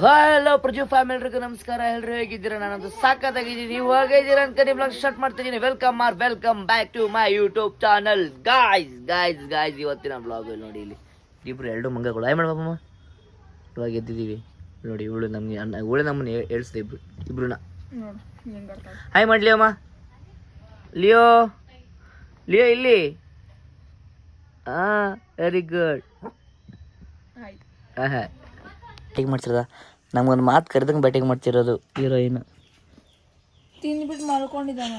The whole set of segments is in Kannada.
ಹಲೋ ಪ್ರಜು ಫ್ಯಾಮಿಲಿ ನಮಸ್ಕಾರ. ಎಲ್ಲರೂ ಹೇಗಿದ್ದೀರಾ? ನಾನಂತೂ ಸಾಕತ್ತಾಗಿದ್ದೀನಿ. ನೀವು ಹೇಗಿದ್ದೀರಾ ಅಂತ ನಿಮ್ಮ ಬ್ಲಾಗ್ ಸ್ಟಾರ್ಟ್ ಮಾಡ್ತಿದ್ದೀನಿ. Welcome back to my YouTube channel. Guys ಇವತ್ತಿನ ಬ್ಲಾಗ್ ನೋಡಿ, ಇಲ್ಲಿ ಇಬ್ರು ಎರಡು ಮಂಗಗಳು. ಆಯ್ ಮಾಡಮ್ಮ, ಇವಾಗ ಎದ್ದಿದ್ದೀವಿ ನೋಡಿ. ಇವಳು ನಮ್ಮನ್ನ ಹೇಳ್ಸಿದೆ ಇಬ್ರುನ. ಹಾಯ್ ಮಾಡ್ಲಿ ಅಮ್ಮ. ಲಿಯೋ ಇಲ್ಲಿ. Very good. ಬ್ಯಾಟಿಂಗ್ ಮಾಡ್ತಿರೋದ, ನಮ್ಗೊಂದು ಮಾತು ಕರೆದಂಗೆ ಬ್ಯಾಟಿಂಗ್ ಮಾಡ್ತಿರೋದು ಹೀರೋಯಿನ್. ತಿಂದ್ಬಿಟ್ಟು ಮಲ್ಕೊಂಡಿದ್ದಾನೆ.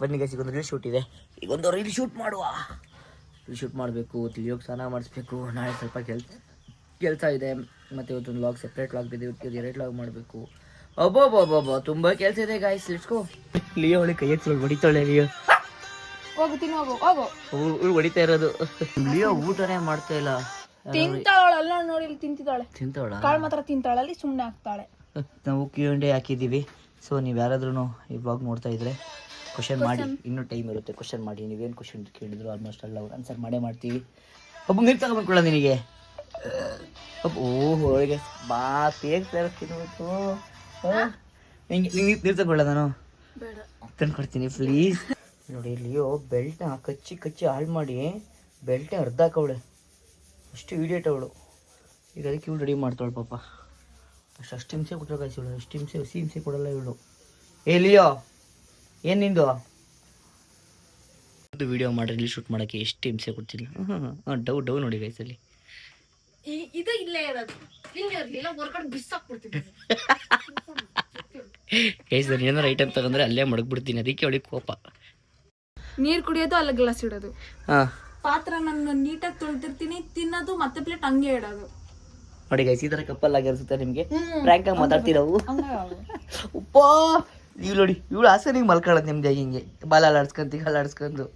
ಬನ್ನಿ ಗೈಸ್, ಈಗೊಂದು ರೀಲ್ ಶೂಟ್ ಇದೆ. ಈಗೊಂದು ರೀಲ್ ಶೂಟ್ ಮಾಡಬೇಕು. ತಿಳಿಯೋಕೆ ಸ್ನಾನ ಮಾಡಿಸ್ಬೇಕು. ನಾಳೆ ಸ್ವಲ್ಪ ಕೆಲಸ ಇದೆ. ಮತ್ತು ಇವತ್ತೊಂದು ಲಾಗ್, ಸಪ್ರೇಟ್ ಲಾಗ್ ಇದೆ. ಇವತ್ತು 2 ಲಾಗ್ ಮಾಡಬೇಕು. ಒಬ್ಬೊಬ್ಬೊಬ್ಬೊಬ್ಬ ತುಂಬ ಕೆಲಸ ಇದೆ ಗಾಯ್ಸ್. Let's go. ಲಿಯೋ ಅವಳಿ ಕೈ ಎತ್ತಿ ಹೊಡಿತಾಳೆ. ಲಿಯೋ ಹೋಗು ಹೊಡಿತಾ ಇರೋದು. ಲಿಯೋ ಊಟನೇ ಮಾಡ್ತಾ ಇಲ್ಲ. ತಿಂತಾಳೆ ಅಲ್ಲ ನೋಡಿ, ತಿಂತಾಳೆ. ಕಾಳು ಮಾತ್ರ ತಿಂತಾಳೆ, ಅಲ್ಲಿ ಸುಮ್ಮನೆ ಆಗ್ತಾಳೆ. ನಾವು Q&A ಹಾಕಿದ್ದೀವಿ. ಸೊ ನೀವು ಯಾರಾದ್ರೂ ಈ ಬ್ಲಾಗ್ ನೋಡ್ತಾ ಇದ್ರೆ ಕ್ವಶನ್ ಮಾಡಿ. ಇನ್ನೂ ಟೈಮ್ ಇರುತ್ತೆ, ಕ್ವಶನ್ ಮಾಡಿ. ನೀವೇನು ಕ್ವಶನ್ ಕೇಳಿದ್ರು ಆಲ್ಮೋಸ್ಟ್ ಎಲ್ಲ ಆನ್ಸರ್ ಮಾಡ್ತೀವಿ. ಒಬ್ಬ ನೀರು ತಗೊಂಡ್ಕೊಳ್ಳ ನಿನಗೆ. ಹೋಳಿಗೆ ಬಾ ತೇಗ್ತಿರ್ತೀನಿ. ನೀರು ತಗೊಳ್ಳ ನಾನು ತಂದ್ಕೊಡ್ತೀನಿ ಪ್ಲೀಸ್. ನೋಡಿ, ಇಲ್ಲಿಯೋ ಬೆಲ್ಟ್ನ ಕಚ್ಚಿ ಹಾಳು ಮಾಡಿ ಬೆಲ್ಟೇ ಅರ್ಧ ಹಾಕವಳೆ. ಅಷ್ಟು ಇಡಿಯೇಟ್ ಅವಳು. ಈಗ ಅದಕ್ಕೆ ಇವಳು ರೆಡಿ ಮಾಡ್ತಾಳು ಪಾಪ. ಅಷ್ಟು ಹಿಂಸೆ ಕೊಟ್ಟರೆ ಕಾಯಿಸಿ ಇವಳು. ಅಷ್ಟು ಹಿಂಸೆ ಕೊಡಲ್ಲ ಇವಳು. ಲಿಯೋ ಏನು ನಿಂದು ವಿಡಿಯೋ ಮಾಡಿ ರೀಲ್ ಶೂಟ್ ಮಾಡೋಕ್ಕೆ ಎಷ್ಟು ಹಿಂಸೆ ಕೊಡ್ತಿಲ್ಲ. ಡವ್ ನೋಡಿ ಗೈಸಲ್ಲಿ. ಇದು ಇಲ್ಲೇ ಇರೋದು ಗೈಸ್, ಏನಾರು ಐಟಮ್ ತಗೊಂಡ್ರೆ ಅಲ್ಲೇ ಮಡಗ್ಬಿಡ್ತೀನಿ. ಅದಕ್ಕೆ ಅವಳಿಗೆ ಕೋಪ. ನೀರು ಕುಡಿಯೋದು, ಅಲ್ಲ ಗ್ಲಾಸ್ ಇಡೋದು. ಪಾತ್ರ ನಾನು ನೀಟಾಗಿ ತೊಳ್ದಿರ್ತೀನಿ, ತಿನ್ನೋದು, ಮತ್ತೆ ಪ್ಲೇಟ್ ಹಂಗೆ ಇಡೋದು. ನೋಡಿ ಗೈಸ್, ಈ ತರ ಕಪ್ಪಲ್ ಆಗಿರ್ಸುತ್ತೆ ನಿಮ್ಗೆ. ಫ್ರ್ಯಾಂಕ್ ಆಗಿ ಮಾತಾಡ್ತಿರವು. ಉಪ್ಪ ಇವ್ ನೋಡಿ, ಇವಳು ಆಸನಿಗೆ ಮಲ್ಕೊಳ್ಳೋದು ನಿಮ್ಗೆ ಹಿಂಗೆ ಬಾಲ ಅಲ್ಲಾಡ್ಸ್ಕೊಂಡು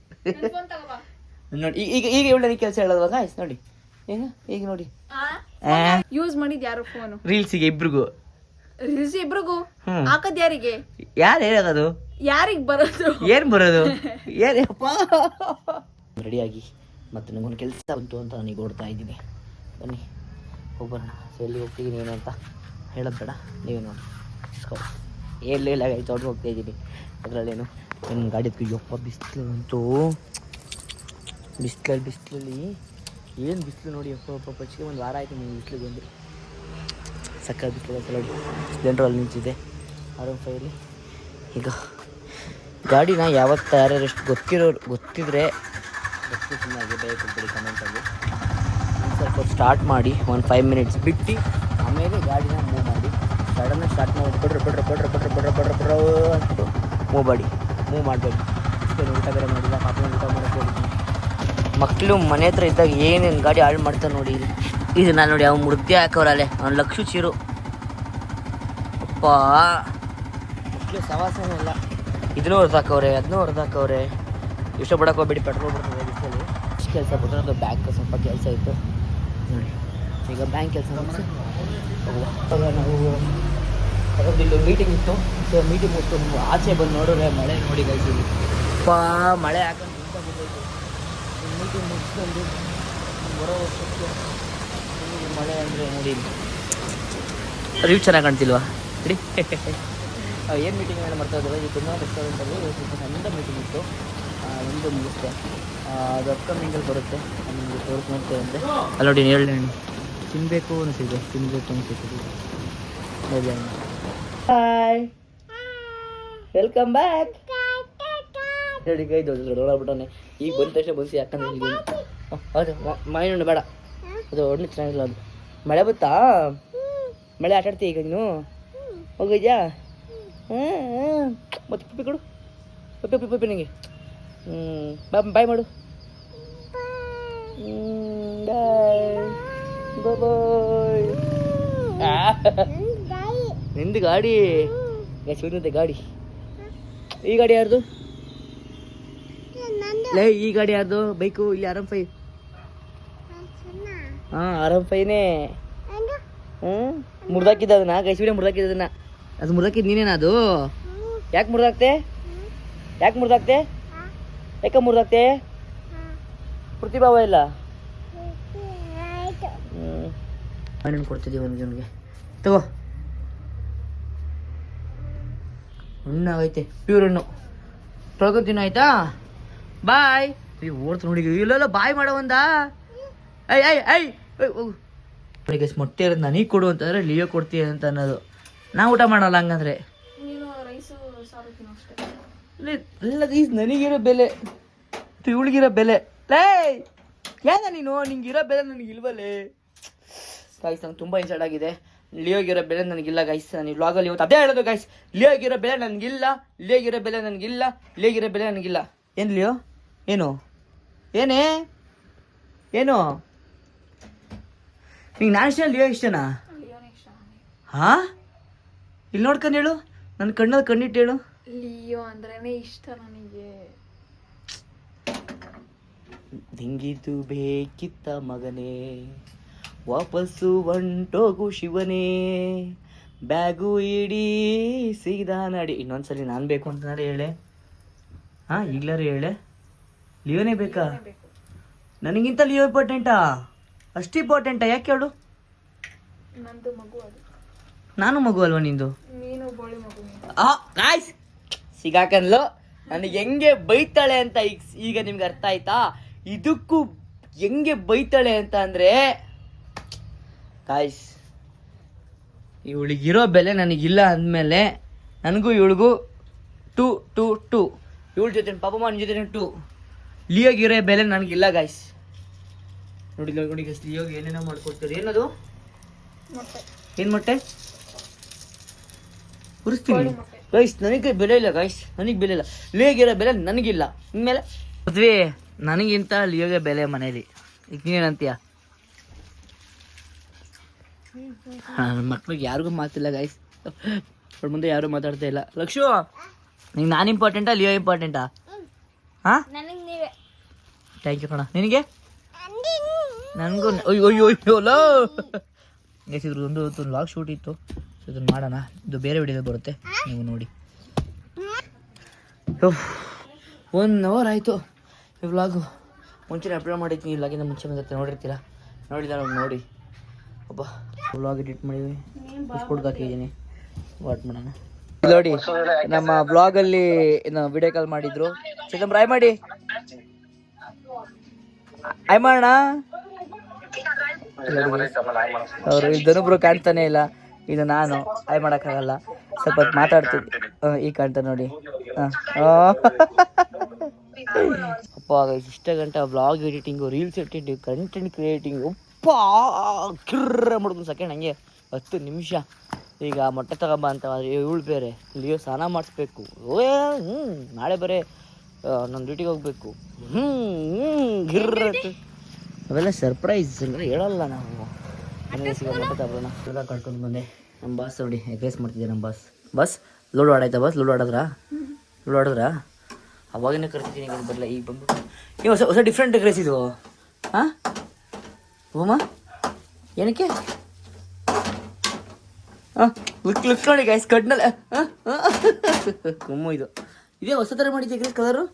ನೋಡಿ. ಈಗ ಇವಳು ನನಗೆ ಕೆಲಸ ಹೇಳೋದ್ವಾಗ ಗೈಸ್ ನೋಡಿ. ಈಗ ನೋಡಿ, ಯೂಸ್ ಮಾಡಿದ್ ಯಾರು ಫೋನು? ರೀಲ್ಸಿಗೆ ಇಬ್ರಿಗೂ ಹಾಕದ್ ಯಾರಿಗೆ? ಯಾರು ಹೇಳೋದು? ಯಾರಿಗ್ ಬರೋದು? ಏನ್ ಬರೋದು? ರೆಡಿಯಾಗಿ ಮತ್ತೆ ನಮಗೊಂದು ಕೆಲಸ ಬಂತು ಅಂತ ನನಗೆ ಓಡ್ತಾ ಇದ್ದೀನಿ. ಬನ್ನಿ ಹೋಗ್ಬರೋಣ. ಸೊ ಎಲ್ಲಿ ಹೋಗ್ತಿದ್ದೀನಿ ಏನು ಅಂತ ಹೇಳೋದು ಬೇಡ, ನೀವೇ ನೋಡಿ. ಎಲ್ಲ ಆಯ್ತು ಅವ್ರಿಗೆ ಹೋಗ್ತಾ ಇದ್ದೀನಿ. ಅದರಲ್ಲೇನು ನನ್ನ ಗಾಡಿ ಯಪ್ಪ ಬಿಸಿಲು ಅಂತೂ. ಬಿಸಿಲಲ್ಲಿ ಏನು ಬಿಸಿಲು ನೋಡಿ. ಅಪ್ಪ ಪಚ್ಚಿಗೆ ಒಂದು ವಾರ ಆಯಿತು ನೀವು ಬಿಸಿಲಿಗೆ ಬಂದು. ಸಕ್ಕ ಬಿಸಿಲು ನೋಡಿ. ಸ್ಪ್ಲೆಂಡರ್ ಅಲ್ಲಿ ನಿಂತಿದೆ R15. ಈಗ ಗಾಡಿನ ಯಾವತ್ತು ಯಾರ್ಯಾರು ಎಷ್ಟು ಗೊತ್ತಿದ್ರೆ ಸುಮ್ಮನೆ ದಯವಿಟ್ಟು ಕಮೆಂಟಲ್ಲಿ ಸ್ವಲ್ಪ ಸ್ಟಾರ್ಟ್ ಮಾಡಿ. ಒಂದು 5 ಮಿನಿಟ್ಸ್ ಬಿಟ್ಟು ಆಮೇಲೆ ಗಾಡಿನ ಮೂವ್ ಮಾಡಿ. ಸಡನ್ನಾಗಿ ಸ್ಟಾರ್ಟ್ ಮಾಡಿ ಬಿಡ್ರೆ ಅಂದ್ಬಿಟ್ಟು ಮೂವ್ ಮಾಡಬೇಡಿ. ಅಷ್ಟೇನು ಊಟ ಬೇರೆ ಮಾಡಿಲ್ಲ. ಪಾಪನ ಊಟ ಮಾಡೋಕ್ಕೆ ಹೋಗಿದ್ದೀನಿ. ಮಕ್ಕಳು ಮನೆ ಹತ್ರ ಇದ್ದಾಗ ಏನೇನು ಗಾಡಿ ಹಾಳು ಮಾಡ್ತಾರೆ ನೋಡಿ. ಇದು ನಾನು ನೋಡಿ, ಅವ್ನು ಮುರ್ದೆ ಹಾಕವ್ರಲ್ಲೇ ಅವ್ನು ಲಕ್ಷ ಚೀರು. ಅಪ್ಪ ಮಕ್ಕಳು ಸವಾಸನೇ ಇಲ್ಲ. ಇದನ್ನೂ ಹೊಡೆದಾಕವ್ರೆ, ಅದನ್ನೂ ಹೊಡೆದಾಕವ್ರೆ. ಇಷ್ಟಪಡಕ್ಕೆ ಹೋಗ್ಬೇಡಿ, ಪೆಟ್ರೋಲ್ ಬರ್ತದೆ ಬಿಸಿಲಲ್ಲಿ. ಇಷ್ಟು ಕೆಲಸ ಬಿಟ್ಟರೆ ಅದು ಬ್ಯಾಂಕ್ ಸ್ವಲ್ಪ ಕೆಲಸ ಇತ್ತು ನೋಡಿ. ಈಗ ಬ್ಯಾಂಕ್ ಕೆಲಸ ಮುಗಿಸಿ ನಾವು ಅದೊಂದು ಮೀಟಿಂಗ್ ಇತ್ತು. ಸೊ ಮೀಟಿಂಗ್ ಮುಗಿಸ್ಕೊಂಡು ಆಚೆ ಬಂದು ನೋಡಿದ್ರೆ ಮಳೆ ನೋಡಿ ಗೈಸಿಲ್ಲಿ. ಮಳೆ ಹಾಕೊಂಡು ತುಂಬ ಬಿದ್ದೋಯ್ತು. ಮೀಟಿಂಗ್ ಮುಗಿಸ್ಕೊಂಡು ಬರೋ ವರ್ಷಕ್ಕೆ ಮಳೆ ಅಂದರೆ ನೋಡಿ ರಿವ್ಯೂ ಚೆನ್ನಾಗಿ ಕಾಣ್ತಿಲ್ವಾ? ಇಡಿ ಏನು ಮೀಟಿಂಗ್ ಏನು ಮಾಡ್ತಾ ಇದ್ದಲ್ಲ. ಇದು ತುಂಬ ರೆಸ್ಟೋರೆಂಟಲ್ಲಿ ಸ್ವಲ್ಪ ಸಣ್ಣ ಮೀಟಿಂಗ್ ಇತ್ತು. ಒಂದು ಮುಗಿಸ್ತೆ. ಅದು ಅಪ್ಕಮಿಂಗಲ್ಲಿ ಬರುತ್ತೆ, ನಿಮಗೆ ತೋರಿಸ್ಕೊಳ್ತೇವೆ ಅಂದರೆ. ಅಲ್ಲಿ ನೋಡಿ ನೇರಳೆ ಹಣ್ಣು ತಿನ್ನಬೇಕು ಅನಿಸಿದೆ. ನೇರಳೆ ಹಣ್ಣು. Hi, welcome back. ಹೇಳಿ ಕೈ ದೊಡ್ಡಬಿಟ್ಟವನೆ. ಈಗ ಬಂದ ತಕ್ಷಣ ಬನ್ಸಿ ಯಾಕಂದ್ರೆ ಹೌದು ಮಾವಿನ ಹಣ್ಣು ಬೇಡ, ಅದು ಒಳ್ಳೆ ಚೆನ್ನಾಗಿಲ್ಲ. ಅದು ಮಳೆ ಬತ್ತಾ? ಮಳೆ ಆಟಾಡ್ತೀಯ ಈಗ ನೀನು? ಹೋಗಿದ್ಯಾ? ಮತ್ತೆ ಪಪ್ಪಿ ಕೊಡು. ಪಪ್ಪಿ ನನಗೆ ಬಾಯ್ ಮಾಡು. ಬಾಯ್. ನಿಂದು ಗಾಡಿ ಶಿವನಂತೆ ಗಾಡಿ. ಈ ಗಾಡಿ ಯಾರ್ದು? ಈ ಗಾಡಿ ಯಾರ್ದು? ಬೈಕು ಇಲ್ಲಿ R15. R15ನೇ. ಮುರ್ದಾಕಿದ್ದ ಅದನ್ನ ಗೈಸಿವಿನ ಮುರ್ದಾಕಿದ್ದದನ್ನ. ಅದು ಮುರ್ದಾಕಿದ್ದು ನೀನೇನ? ಅದು ಯಾಕೆ ಮುರ್ದಾಕ್ತೆ? ಯಾಕೆ ಮುರ್ದಾಕ್ತೆ? ಪ್ರತಿಭಾವ ಇಲ್ಲ. ಹಣ್ಣು ಕೊಡ್ತಿದ್ದೀವಿ ಅವನಿಗೆ ತಗೋ. ಹಣ್ಣಾಗೈತೆ, ಪ್ಯೂರ್ ಹಣ್ಣು. ತೊಳ್ಕೊತೀನಿ ಆಯ್ತಾ? ಬಾಯ್. ಓಡ್ತು ನೋಡಿ, ಇಲ್ಲೆಲ್ಲ ಬಾಯ್ ಮಾಡೋ ಒಂದ. ಐ ಐ ಐ ಅವನಿಗೆ ಮೊಟ್ಟೆ ಇರೋದು ನನಗೆ ಕೊಡು ಅಂತಂದರೆ ಲಿಯೋ ಕೊಡ್ತೀಯ ಅಂತ ಅನ್ನೋದು. ನಾವು ಊಟ ಮಾಡಲ್ಲ ಹಂಗಂದ್ರೆ. ಇಲ್ಲ ಗೈಸ್, ನನಗಿರೋ ಬೆಲೆ ಇವಳಿಗಿರೋ ಬೆಲೆ. ಲೇ ಏನ ನೀನು, ನಿಂಗಿರೋ ಬೆಲೆ ನನಗಿಲ್ವಲ್ಲೇ ಗೈಸ್. ನಂಗೆ ತುಂಬ ಇನ್ಸರ್ಟ್ ಆಗಿದೆ. ಲಿಯೋಗಿರೋ ಬೆಲೆ ನನಗಿಲ್ಲ ಗೈಸ್. ನಾನು ಈ ವ್ಲಾಗಲ್ಲಿ ಇವತ್ತು ಅದೇ ಹೇಳೋದು ಗೈಸ್. ಲಿಯೋಗಿರೋ ಬೆಲೆ ನನಗಿಲ್ಲ, ಲಿಯೋಗಿರೋ ಬೆಲೆ ನನಗಿಲ್ಲ, ಲಿಯೋಗಿರೋ ಬೆಲೆ ನನಗಿಲ್ಲ. ಏನು ಲಿಯೋ? ಏನು ಏನೇ ಏನು ನಿಂಗೆ ನಾನು ಇಷ್ಟ, ಲಿಯೋ ಇಷ್ಟನಾ? ಹಾಂ, ಇಲ್ಲಿ ನೋಡ್ಕೊಂಡು ಹೇಳು, ನನ್ನ ಕಣ್ಣಲ್ಲಿ ಕಣ್ಣಿಟ್ಟು ಹೇಳು. ಲಿಯೋ ಅಂದ್ರೇನೆ ಇಷ್ಟ ನನಗೆ. ನಿಂಗಿದು ಬೇಕಿತ್ತ ಮಗನೇ, ವಾಪಸ್ಸು ಹೊಂಟೋಗು ಶಿವನೇ, ಬ್ಯಾಗು ಇಡೀ ಸೀದಾ ನಡಿ. ಇನ್ನೊಂದ್ಸಲಿ ನಾನು ಬೇಕು ಅಂತನಾರೆ ಹೇಳೆ. ಹಾಂ, ಈಗ್ಲಾರು ಹೇಳೆ. ಲಿಯೋನೇ ಬೇಕಾ? ನನಗಿಂತ ಲಿಯೋ ಇಂಪಾರ್ಟೆಂಟಾ? ಅಷ್ಟು ಇಂಪಾರ್ಟೆಂಟಾ? ಯಾಕೆ ಹೇಳು? ನಂದು ಮಗು ಅದು. ನಾನು ಮಗು ಅಲ್ವಾ ನಿಂದು? ನೀನು ಬೋಳಿ ಮಗು. ಗಾಯ್ಸ್, ಸಿಗಾಕನ್ಲು ನನಗೆ ಹೆಂಗೆ ಬೈತಾಳೆ ಅಂತ ಈಗ ನಿಮ್ಗೆ ಅರ್ಥ ಆಯ್ತಾ? ಇದಕ್ಕೂ ಹೆಂಗೆ ಬೈತಾಳೆ ಅಂತ ಅಂದರೆ ಗಾಯ್ಸ್, ಇವಳಿಗಿರೋ ಬೆಲೆ ನನಗಿಲ್ಲ ಅಂದಮೇಲೆ ನನಗೂ ಇವಳಿಗೂ ಟು ಟು ಟು ಇವಳ ಜೊತೆ ಪಾಪಮ್ಮ ನಿನ್ನ ಜೊತೆ ಟು. ಲಿಯೋಗಿರೋ ಬೆಲೆ ನನಗಿಲ್ಲ ಗಾಯ್ಸ್. ನೋಡಿ ನೋಡಿ ಗೈಸ್, ಲಿಯೋಗೆ ಏನೇನೋ ಮಾಡ್ಕೊಡ್ತಾರೆ. ಏನದು? ಏನು ಮೊಟ್ಟೆ ಉರಿಸ್ತೀನಿ ಗೈಸ್. ನನಗೆ ಬೆಲೆ ಇಲ್ಲ ಗೈಸ್, ನನಗೆ ಬೆಲೆ ಇಲ್ಲ. ಲಿಯೋಗಿರೋ ಬೆಲೆ ನನಗಿಲ್ಲ. ಇನ್ಮೇಲೆ ಮದ್ವೆ ನನಗಿಂತ ಲಿಯೋಗೆ ಬೆಲೆ ಮನೇಲಿ. ಈಗ ನೀನೇನಂತೀಯ? ಮಕ್ಳಿಗೆ ಯಾರಿಗೂ ಮಾತಿಲ್ಲ ಗೈಸ್, ಅವ್ರ ಮುಂದೆ ಯಾರು ಮಾತಾಡ್ತಾ ಇಲ್ಲ. ಲಕ್ಷು, ನಿಂಗೆ ನಾನು ಇಂಪಾರ್ಟೆಂಟಾ ಲಿಯೋ ಇಂಪಾರ್ಟೆಂಟಾ? ಹಾಂ, ಥ್ಯಾಂಕ್ ಯು ಕಣ. ನಿನಗೆ? ನನಗೂ ಅಯ್ಯೋಯ್ಯೋಲ್ಲ ಗೈಸ್. ಇದ್ರ ಒಂದು ಲಾಗ್ ಶೂಟ್ ಇತ್ತು, ಸೊ ಇದನ್ನು ಮಾಡೋಣ. ಇದು ಬೇರೆ ವಿಡಿಯೋ ಬರುತ್ತೆ, ನೀವು ನೋಡಿ. 1 ಅವರ್ ಆಯಿತು ಈ ವ್ಲಾಗು. ಮುಂಚೆನೇ ಅಪ್ಲೋಡ್ ಮಾಡಿದ್ದೀನಿ, ಇಲ್ಲಾಗಿಂದ ಮುಂಚೆ ಬಂದಿರ್ತೀನಿ, ನೋಡಿರ್ತೀರ. ನೋಡಿದ ನೋಡಿ ಒಬ್ಬ ವ್ಲಾಗ್ ಎಡಿಟ್ ಮಾಡಿದ್ವಿ, ಫುಡ್ ಹಾಕಿದ್ದೀನಿ. ವಾಟ್ ಮಾಡೋಣ ನೋಡಿ. ನಮ್ಮ ಬ್ಲಾಗಲ್ಲಿ ವಿಡಿಯೋ ಕಾಲ್ ಮಾಡಿದ್ರು. ಚಿದಂಬರ ಆಯ್ ಮಾಡಿ, ಆಯ್ ಮಾಡೋಣ. ಅವರು ಇದ್ದನೊಬ್ರು ಕಾಣ್ತಾನೆ ಇಲ್ಲ, ಇದು ನಾನು ಆಯ್ ಮಾಡೋಕ್ಕಾಗಲ್ಲ. ಸ್ವಲ್ಪ ಹೊತ್ತು ಮಾತಾಡ್ತೀನಿ. ಈಗ ಕಾಣ್ತಾ ನೋಡಿ. ಅಪ್ಪ ಇಷ್ಟ ಗಂಟೆ vlog editing, reels editing, content creating, ಉಪ್ಪ ಕಿರ್ರ ಮಾಡೋದು ಸೆಕೆಂಡ್ ಹಂಗೆ 10 ನಿಮಿಷ. ಈಗ ಮೊಟ್ಟೆ ತಗೊಂಬ ಅಂತ ಇವಳು ಬೇರೆ ಲಿಯೋ ಸ್ನಾನ ಮಾಡಿಸ್ಬೇಕು. ನಾಳೆ ಬೇರೆ ನನ್ನ ಡ್ಯೂಟಿಗೆ ಹೋಗ್ಬೇಕು. ಗಿರ್ರ ಅವೆಲ್ಲ ಸರ್ಪ್ರೈಸ್ ಅಂದರೆ ಹೇಳಲ್ಲ ನಾವು. ಮನೆಗೆ ಸಿಗೋ ಮೊಟ್ಟೆ ತಗೊಳ್ಳೋಣ. ಎಲ್ಲ ಕಟ್ಕೊಂಡು ಬಂದೆ. ನಮ್ಮ ಬಾಸ್ ನೋಡಿ ಎಗ್ರೆಸ್ ಮಾಡ್ತಿದ್ದೆ. ನಮ್ಮ ಬಾಸ್ ಲೋಡ್ ಆಡಾಯ್ತಾ? ಬಾಸ್ ಲೋಡ್ ಆಡಿದ್ರಾ? ಅವಾಗಿನೇ ಕರ್ತಿದ್ದೀನಿ, ಈಗ ಬರಲ್ಲ. ಈಗ ಬಂದ್ಬಿಟ್ಟು ನೀವು ಹೊಸ ಡಿಫ್ರೆಂಟ್ ಎಗ್ರೆಸ್ ಇದು. ಹಾಂ ಹೋಮ ಏನಕ್ಕೆ? ಲುಕ್ ನೋಡಿ ಗೈಸ್, ಕಡ್ನಲ್ಲಿ ಕುಮ್ಮು ಇದು. ಇದೇ ಹೊಸ ಥರ ಮಾಡಿದ್ದೆ ಎಗ್ರೆಸ್ ಕಲರು.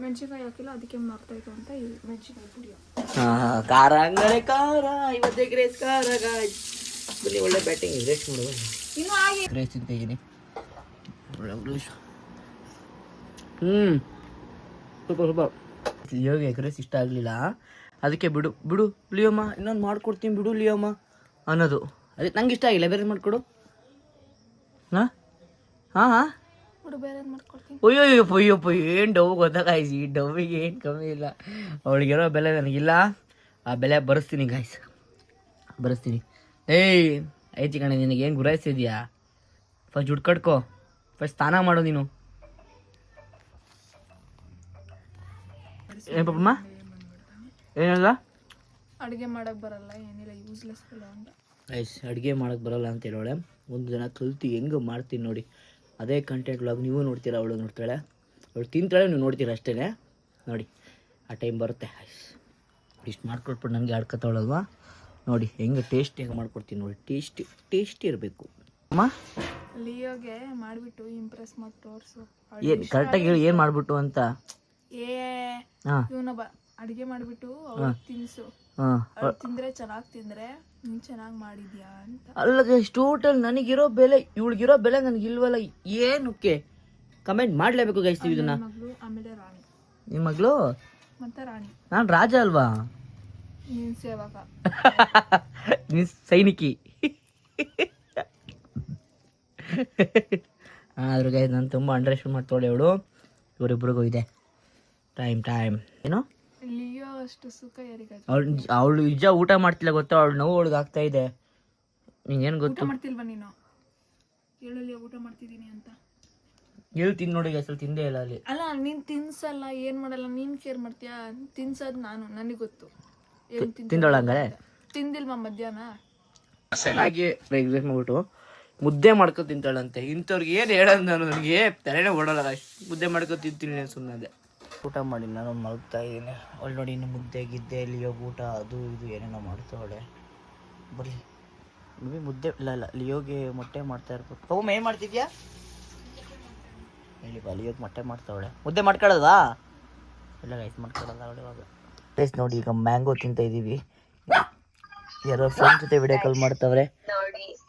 ಮೆಣಸಿನ್ಕಾಯಿ ಹಾಕಿಲ್ಲ, ಅದಕ್ಕೆ ಮಾಡ್ತಾಯಿತ್ತು ಅಂತ ಮೆಣಸಿನ್ಕಾಯಿ ಪುಡಿ. ಹಾಂ, ಖಾರ ಹಂಗಾರೆ ಖಾರ, ಇವತ್ತು ಎಗ್ರೆಸ್ ಖಾರ ಗಾಯ್ಸ್. ಬನ್ನಿ, ಒಳ್ಳೆ ಬ್ಯಾಟಿಂಗ್ ಎಗ್ರೆಸ್ ಮಾಡುವ. ಇನ್ನೂ ಹಾಗೆ ಎಗ್ರೆಸ್ ತಿಂತಿದ್ದೀನಿ. ಒಳ್ಳೆ ಸ್ವಲ್ಪ ಲಿಯೋಗೆ ಎಗ್ರೆಸ್ ಇಷ್ಟ ಆಗಲಿಲ್ಲ, ಅದಕ್ಕೆ ಬಿಡು ಲಿಯೋಮ್ಮ, ಇನ್ನೊಂದು ಮಾಡ್ಕೊಡ್ತೀನಿ ಬಿಡು ಲಿಯೋಮ್ಮ ಅನ್ನೋದು. ಅದೇ ನಂಗೆ ಇಷ್ಟ ಆಗಿಲ್ಲ, ಬೇರೆ ಮಾಡಿಕೊಡು. ಹಾಂ ಬೇರೆ ಮಾಡ್ಕೊಡ್ತೀನಿ. ಅಯ್ಯೋ ಏನು ಡವ್ ಗೊತ್ತಾಗಾಯ್ಸಿ. ಈ ಡವ್ವಿಗೆ ಏನು ಕಮ್ಮಿ ಇಲ್ಲ. ಅವಳಿಗಿರೋ ಬೆಲೆ ನನಗಿಲ್ಲ, ಆ ಬೆಲೆ ಬರೆಸ್ತೀನಿ ಗಾಯ್ಸ್, ಬರೆಸ್ತೀನಿ. ಐತಿ ಕಣೆ, ನಿನಗೇನು ಗುರಾಯಿಸಿದ್ಯಾ? ಫಸ್ಟ್ ಜುಟ್ಟು ಕಟ್ಕೋ, ಫಸ್ಟ್ ಸ್ನಾನ ಮಾಡು ನೀನು. ಏನು ಪಾಪಮ್ಮ ಏನಲ್ಲ? ಅಡುಗೆ ಮಾಡಕ್ಕೆ ಬರಲ್ಲ, ಏನಿಲ್ಲ, ಯೂಸ್ಲೆಸ್ ಫೆಲೋ ಅಂತ. ಅಡುಗೆ ಮಾಡೋಕ್ಕೆ ಬರಲ್ಲ ಅಂತ ಹೇಳೋಳೆ. ಒಂದು ಜನ ಕಲ್ತು ಹೆಂಗೆ ಮಾಡ್ತೀನಿ ನೋಡಿ, ಅದೇ ಕಂಟೆಂಟ್ ವ್ಲಾಗ್ ನೀವು ನೋಡ್ತೀರಾ, ಅವಳು ನೋಡ್ತಾಳೆ, ಅವಳು ತಿಂತಾಳೆ, ನೀವು ನೋಡ್ತೀರ ಅಷ್ಟೇ. ನೋಡಿ ಆ ಟೈಮ್ ಬರುತ್ತೆ. ಇಷ್ಟು ಮಾಡ್ಕೊಟ್ಬಿಟ್ಟು ನನಗೆ ಆಡ್ಕೊತಾವಳಲ್ವಾ ನೋಡಿ, ಹೆಂಗೆ ಟೇಸ್ಟಿಯಾಗಿ ಮಾಡ್ಕೊಡ್ತೀನಿ ನೋಡಿ. ಟೇಸ್ಟಿ ಇರಬೇಕು ಅಮ್ಮ. ಲಿಯೋಗೆ ಮಾಡಿಬಿಟ್ಟು ಇಂಪ್ರೆಸ್ ಮಾಡಿ ತೋರಿಸು. ಏನು ಕರೆಕ್ಟಾಗಿ ಹೇಳಿ, ಏನು ಮಾಡಿಬಿಟ್ಟು ಅಂತ. ಇವನ ಅಡುಗೆ ಮಾಡಿಬಿಟ್ಟು ತಿನ್ಸು. ತಿಂದರೆ ಚೆನ್ನಾಗಿ ತಿಂದರೆ ನೀನು ಚೆನ್ನಾಗಿ ಮಾಡಿದ್ಯಾ ಅಂತ. ಅಲ್ಲ ಗೈಸ್, ಟೋಟಲ್ ನನಗಿರೋ ಬೆಲೆ ಇವಳಿಗಿರೋ ಬೆಲೆ ನನಗಿಲ್ವಲ್ಲ. ಏನಕ್ಕೆ ಕಮೆಂಟ್ ಮಾಡಲೇಬೇಕು ಗೈಸ್ ನೀವು ಇದನ್ನ. ಮಗಳು ಆಮೇಲೆ ರಾಣಿ. ನಿಮ್ಮ ಮಗಳು ಮತ್ತೆ ರಾಣಿ. ನಾನು ರಾಜ ಅಲ್ವಾ? ನೀನು ಸೇವಕ. ನೀನು ಸೈನಿಕಿ. ಆದ್ರೂ ಗೈಸ್ ನಾನು ತುಂಬ ಅಂಡರ್ ಎಸ್ಟಿಮೇಟ್ ಮಾಡ್ತಾಳೆ ಇವಳು. ಇವರಿಬ್ರಿಗೂ ಇದೆ ಟೈಮ್ ಏನು. ಲಿಯೋ ಅಷ್ಟು ಸುಖ ಯಾರಿಗಾದ್ರು. ಅವಳು ನಿಜ ಊಟ ಮಾಡ್ತಿಲ್ಲ ಗೊತ್ತಾ, ಅವಳು ನೋವು ಅವಳಿಗೆ ಆಗ್ತಾ ಇದೆ. ನಿಂಗೇನು ಊಟ ಗೊತ್ತು? ಮಾಡ್ತಿಲ್ವಾ ನೀನು? ಹೇಳಲಿ ಊಟ ಮಾಡ್ತಿದ್ದೀನಿ ಅಂತ. ಹೇಳ್ತೀನಿ ನೋಡಿ ಗೈಸ್, ಅಲ್ಲಿ ತಿಂದೇ ಇಲ್ಲ ಅಲ್ಲಿ. ಅಲ್ಲ ನೀನ್ ತಿನ್ಸಲ್ಲ, ಏನ್ ಮಾಡಲ್ಲ, ನೀನ್ ಕೇರ್ ಮಾಡ್ತೀಯಾ? ತಿನ್ಸೋದ್ ನಾನು, ನನಗೆ ಗೊತ್ತು. ತಿಂದೋಳ ಹಂಗಾರೆ? ತಿಂದಿಲ್ವಾ ಮಧ್ಯಾಹ್ನ? ಚೆನ್ನಾಗಿ ಎಕ್ಸಾಕ್ಟ್ ಮಾಡ್ಬಿಟ್ಟು ಮುದ್ದೆ ಮಾಡ್ಕೊ ತಿಂತಾಳಂತೆ. ಇಂಥವ್ರಿಗೆ ಏನು ಹೇಳೋದು ನಾನು, ನನಗೆ ತಲೆನೇ ಓಡಲ್ಲ ಗೈಸ್. ಮುದ್ದೆ ಮಾಡ್ಕೊ ತಿಂತೀನಿ ಸುಮ್ಮನೆ. ಊಟ ಮಾಡಿ ನಾನು ಮಲಗ್ತಾ ಇದ್ದೀನಿ. ಅವಳು ನೋಡಿ ಇನ್ನು ಮುದ್ದೆ ಗಿದ್ದೆ ಲಿಯೋ ಊಟ ಅದು ಇದು ಏನೇನೋ ಮಾಡ್ತಾವಳೆ. ಬರಲಿ ಮೇ ಮುದ್ದೆ ಇಲ್ಲ ಲಿಯೋಗೆ ಮೊಟ್ಟೆ ಮಾಡ್ತಾ ಇರ್ಬೇಕು. ಪವಮ್ಮ ಏನು ಮಾಡ್ತಿದ್ಯಾ? ಹೇಳಿ ಬಾ, ಲಿಯೋಗೆ ಮೊಟ್ಟೆ ಮಾಡ್ತಾವಳೆ. ಮುದ್ದೆ ಮಾಡ್ಕೊಳ್ಳೋದಾ? ಇಲ್ಲ ಗೈಸ್ ಮಾಡ್ಕೊಳ್ಳೋದ ಅವಳು ಇವಾಗ. ಗೈಸ್ ನೋಡಿ ಈಗ ಮ್ಯಾಂಗೋ ತಿಂತ ಇದ್ದೀವಿ. ಯಾರೋ ಫ್ರೆಂಡ್ ಜೊತೆ ವಿಡಿಯೋ ಕಾಲ್ ಮಾಡ್ತಾವ್ರೆ.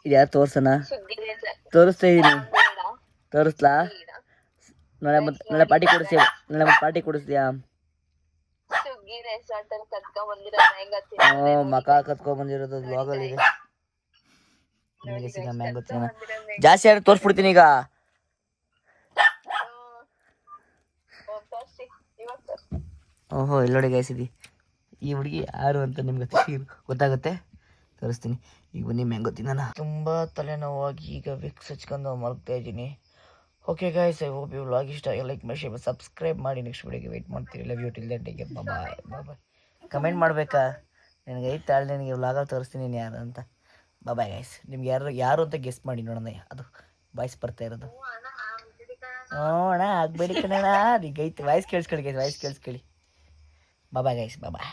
ಇದು ಯಾರು ತೋರ್ಸೋಣ? ತೋರಿಸ್ತಾ ಇದ್ದೀನಿ. ತೋರಿಸ್ಲಾ? ನಾಳೆ ಪಾರ್ಟಿ ಕೊಡಿಸ್ತೀಯ? ನಾಳೆ ಮತ್ತೆ ಪಾರ್ಟಿ ಕೊಡಿಸ್ತೀಯಾ? ಮಕ ಕತ್ಕೊಂಡ್ ಬಂದಿರೋದು ಬ್ಲಾಗಲ್ಲಿ ಇದೆ. ನಿಮಗೆ ಸಿಗ ಮ್ಯಾಂಗೋ ತಿನ್ನೋಣ. ಜಾಸ್ತಿ ಯಾರು ತೋರಿಸ್ಬಿಡ್ತೀನಿ ಈಗ. ಓಹೋ ಎಲ್ಲೋಡಿ ಗಾಯಿಸಿದಿ. ಈ ಹುಡುಗಿ ಯಾರು ಅಂತ ನಿಮ್ಗೆ ಗೊತ್ತಾಗುತ್ತೆ, ತೋರಿಸ್ತೀನಿ. ಈಗ ಬನ್ನಿ ಮ್ಯಾಂಗೋ ತಿನ್ನೋಣ. ತುಂಬ ತಲೆನೋವಾಗಿ ಈಗ ವಿಕ್ಸ್ ಹಚ್ಕೊಂಡು ಮಲಗ್ತಾ ಇದ್ದೀನಿ. Okay guys, I hope you vlog ಇಷ್ಟ. ಲೈಕ್ ಮಾಡಿ, ಶೇರ್, ಸಬ್ಸ್ಕ್ರೈಬ್ ಮಾಡಿ. ನೆಕ್ಸ್ಟ್ ವಿಡಿಯೋಗೆ ವೆಯ್ಟ್ ಮಾಡ್ತೀರಿ. Love you till then, take care, bye. Comment ಮಾಡಬೇಕಾ? ನನಗೆ ಐತೆ ತಾಳೆ, ನನಗೆ ವ್ಲಾಗಲ್ಲಿ ತೋರಿಸ್ತೀನಿ ನೀನು ಯಾರು ಅಂತ. Bye guys. ನಿಮ್ಗೆ ಯಾರು ಅಂತ ಗೆಸ್ ಮಾಡಿ ನೋಡೋಣ. ಅದು ವಾಯ್ಸ್ ಬರ್ತಾ ಇರೋದು. ಅಣ್ಣ ಆಗಬೇಡಿ ಕಣಣ್ಣ. ಈಗ ಐತೆ ವಾಯ್ಸ್ ಕೇಳಿಸ್ಕೊಳ್ಳಿ ಗೈಸ್, ವಾಯ್ಸ್ ಕೇಳಿಸ್ಕೊಳ್ಳಿ. ಬಾಯ್ ಗೈಸ್, ಬಾಯ್.